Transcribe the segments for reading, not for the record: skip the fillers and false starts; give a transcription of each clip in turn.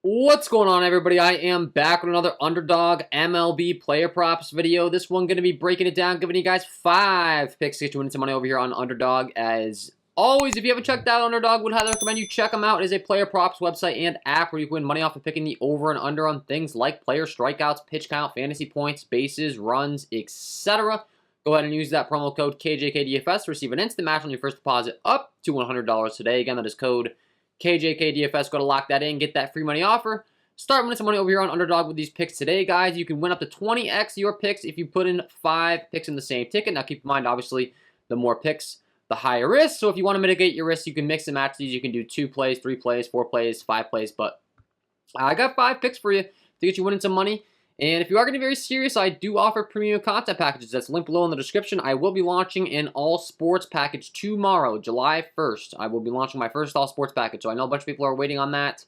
What's going on, everybody? I am back with another Underdog MLB player props video. This one going to be breaking it down, giving you guys 5 picks to get you winning some money over here on Underdog. As always, if you haven't checked out Underdog, would highly recommend you check them out. It is a player props website and app where you can win money off of picking the over and under on things like player strikeouts, pitch count, fantasy points, bases, runs, etc. Go ahead and use that promo code KJK DFS to receive an instant match on your first deposit up to $100 today. Again, that is code KJK DFS. Go to lock that in, get that free money offer. Start winning some money over here on Underdog with these picks today, guys. You can win up to 20x your picks if you put in 5 picks in the same ticket. Now, keep in mind, obviously, the more picks, the higher risk. So if you want to mitigate your risk, you can mix and match these. You can do 2 plays, 3 plays, 4 plays, 5 plays. But I got 5 picks for you to get you winning some money. And if you are going to be very serious, I do offer premium content packages. That's linked below in the description. I will be launching an all sports package tomorrow, July 1st. I will be launching my first all sports package. So I know a bunch of people are waiting on that.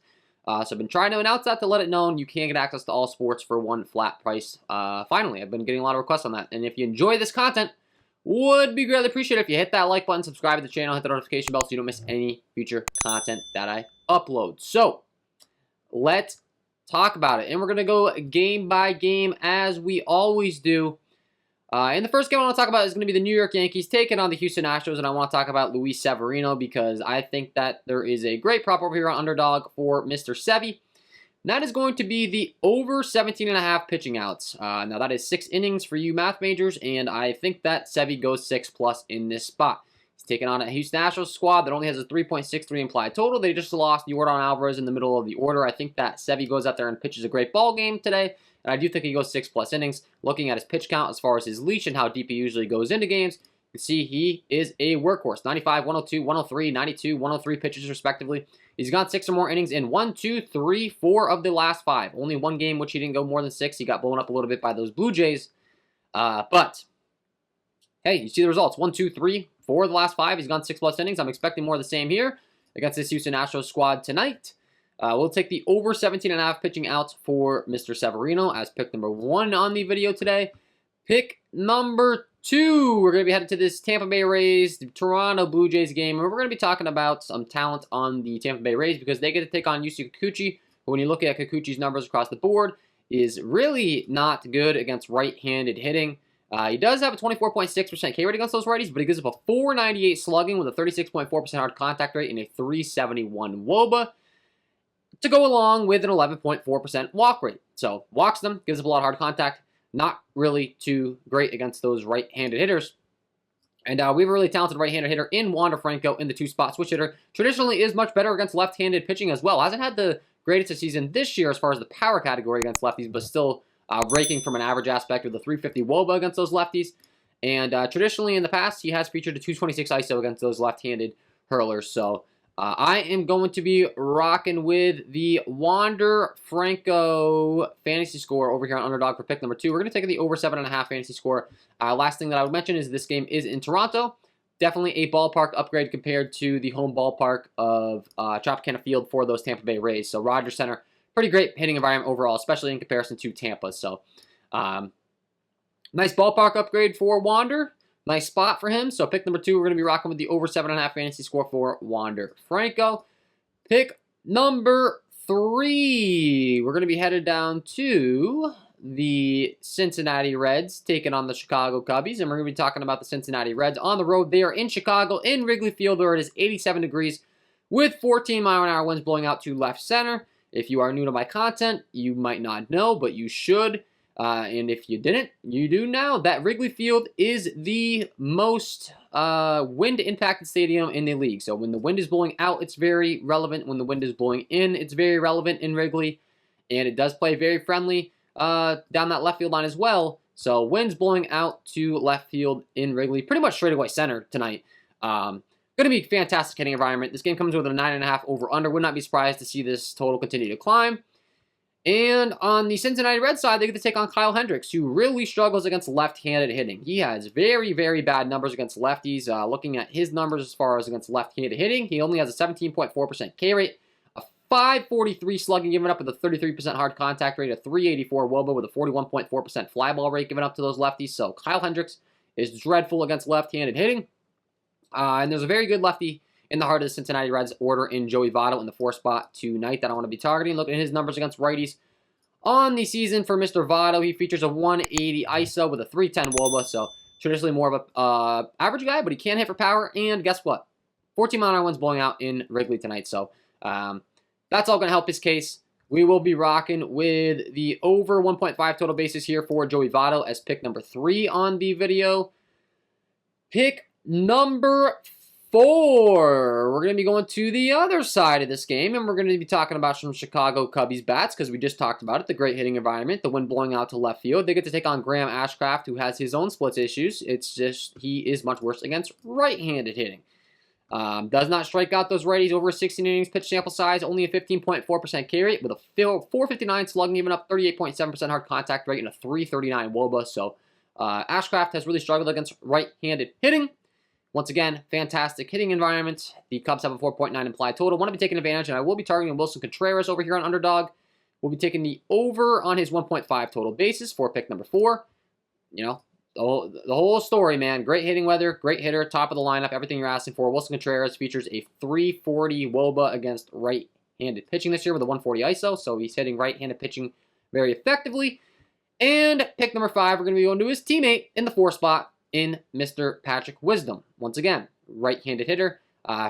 So I've been trying to announce that to let it known you can get access to all sports for one flat price. Finally, I've been getting a lot of requests on that. And if you enjoy this content, would be greatly appreciated if you hit that like button, subscribe to the channel, hit the notification bell so you don't miss any future content that I upload. So let's talk about it. And we're going to go game by game as we always do. And the first game I want to talk about is going to be the New York Yankees taking on the Houston Astros. And I want to talk about Luis Severino because I think that there is a great prop over here on Underdog for Mr. Sevy. And that is going to be the over 17.5 pitching outs. Now that is 6 innings for you math majors. And I think that Sevy goes 6+ in this spot. Taking on a Houston Astros squad that only has a 3.63 implied total. They just lost Yordan Alvarez in the middle of the order. I think that Sevy goes out there and pitches a great ball game today, and I do think he goes 6+ innings. Looking at his pitch count as far as his leash and how deep he usually goes into games, you can see he is a workhorse. 95, 102, 103, 92, 103 pitches respectively. He's gone 6 or more innings in 1, 2, 3, 4 of the last 5. Only one game which he didn't go more than 6. He got blown up a little bit by those Blue Jays. But hey, you see the results. 1, 2, 3, 4 of the last 5. He's gone 6+ innings. I'm expecting more of the same here against this Houston Astros squad tonight. We'll take the over 17.5 pitching outs for Mr. Severino as pick number 1 on the video today. Pick number 2, we're going to be headed to this Tampa Bay Rays, the Toronto Blue Jays game. And we're going to be talking about some talent on the Tampa Bay Rays because they get to take on Yusei Kikuchi. But when you look at Kikuchi's numbers across the board, is really not good against right-handed hitting. He does have a 24.6% K rate against those righties, but he gives up a 498 slugging with a 36.4% hard contact rate and a 371 WOBA to go along with an 11.4% walk rate. So walks them, gives up a lot of hard contact, not really too great against those right-handed hitters. And we have a really talented right-handed hitter in Wander Franco in the 2-spot switch hitter. Traditionally is much better against left-handed pitching as well. Hasn't had the greatest season this year as far as the power category against lefties, but still raking from an average aspect with a 350 WOBA against those lefties. And traditionally in the past, he has featured a 226 ISO against those left-handed hurlers. So I am going to be rocking with the Wander Franco fantasy score over here on Underdog for pick number 2. We're going to take the over 7.5 fantasy score. Last thing that I would mention is this game is in Toronto. Definitely a ballpark upgrade compared to the home ballpark of Tropicana Field for those Tampa Bay Rays. So Rogers Center, pretty great hitting environment overall, especially in comparison to Tampa. So, nice ballpark upgrade for Wander. Nice spot for him. So, pick number 2, we're going to be rocking with the over 7.5 fantasy score for Wander Franco. Pick number 3, we're going to be headed down to the Cincinnati Reds taking on the Chicago Cubbies. And we're going to be talking about the Cincinnati Reds on the road. They are in Chicago, in Wrigley Field, where it is 87 degrees with 14-mile-an-hour winds blowing out to left center. If you are new to my content, you might not know, but you should. And if you didn't, you do now. That Wrigley Field is the most wind-impacted stadium in the league. So when the wind is blowing out, it's very relevant. When the wind is blowing in, it's very relevant in Wrigley. And it does play very friendly down that left field line as well. So winds blowing out to left field in Wrigley, pretty much straightaway center tonight. Going to be a fantastic hitting environment. This game comes with a 9.5 over-under. Would not be surprised to see this total continue to climb. And on the Cincinnati Reds side, they get to take on Kyle Hendricks, who really struggles against left-handed hitting. He has very, very bad numbers against lefties. Looking at his numbers as far as against left-handed hitting, he only has a 17.4% K rate, a 543 slugging given up with a 33% hard contact rate, a 384 WOBA with a 41.4% fly ball rate given up to those lefties. So Kyle Hendricks is dreadful against left-handed hitting. And there's a very good lefty in the heart of the Cincinnati Reds order in Joey Votto in the 4 spot tonight that I want to be targeting. Looking at his numbers against righties on the season for Mr. Votto, he features a 180 ISO with a 310 WOBA, so traditionally more of a average guy, but he can hit for power, and guess what? 14-mile-an-hour winds blowing out in Wrigley tonight, so that's all going to help his case. We will be rocking with the over 1.5 total bases here for Joey Votto as pick number 3 on the video. Pick number 4. We're going to be going to the other side of this game, and we're going to be talking about some Chicago Cubbies bats because we just talked about it, the great hitting environment, the wind blowing out to left field. They get to take on Graham Ashcraft, who has his own splits issues. It's just he is much worse against right-handed hitting. Does not strike out those righties over 16 innings pitch sample size, only a 15.4% K rate with a 459 slugging, even up 38.7% hard contact rate and a 339 WOBA. So Ashcraft has really struggled against right-handed hitting. Once again, fantastic hitting environment. The Cubs have a 4.9 implied total. Want to be taking advantage, and I will be targeting Wilson Contreras over here on Underdog. We'll be taking the over on his 1.5 total bases for pick number 4. You know, the whole story, man. Great hitting weather, great hitter, top of the lineup, everything you're asking for. Wilson Contreras features a 340 WOBA against right-handed pitching this year with a 140 ISO, so he's hitting right-handed pitching very effectively. And pick number 5, we're going to be going to his teammate in the 4 spot in Mr. Patrick Wisdom. Once again, right-handed hitter,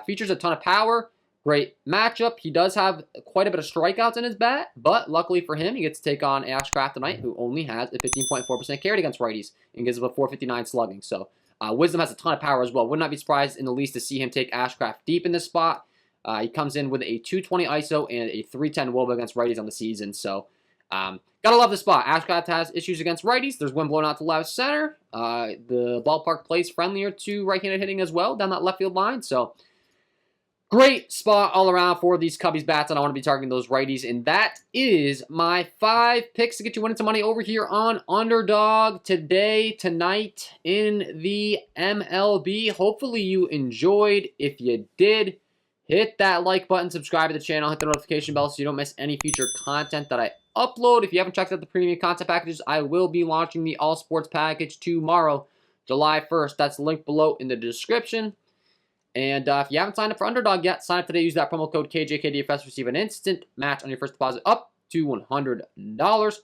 features a ton of power. Great matchup. He does have quite a bit of strikeouts in his bat, but luckily for him, he gets to take on Ashcraft tonight, who only has a 15.4% carry against righties and gives him a 459 slugging. So Wisdom has a ton of power as well. Would not be surprised in the least to see him take Ashcraft deep in this spot. He comes in with a 220 ISO and a 310 WOBA against righties on the season. So gotta love the spot. Ashcraft has issues against righties. There's wind blowing out to left center. The ballpark plays friendlier to right-handed hitting as well down that left field line. So great spot all around for these Cubbies bats, and I want to be targeting those righties. And that is my 5 picks to get you winning some money over here on Underdog tonight in the MLB. Hopefully you enjoyed. If you did, hit that like button, subscribe to the channel, hit the notification bell so you don't miss any future content that I upload. If you haven't checked out the premium content packages, I will be launching the All Sports package tomorrow, July 1st. That's linked below in the description. And if you haven't signed up for Underdog yet, sign up today. Use that promo code KJK DFS. Receive an instant match on your first deposit up to $100.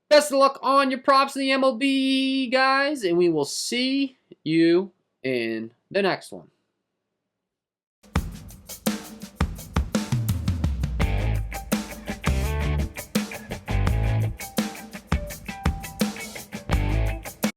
Best of luck on your props in the MLB, guys. And we will see you in the next one.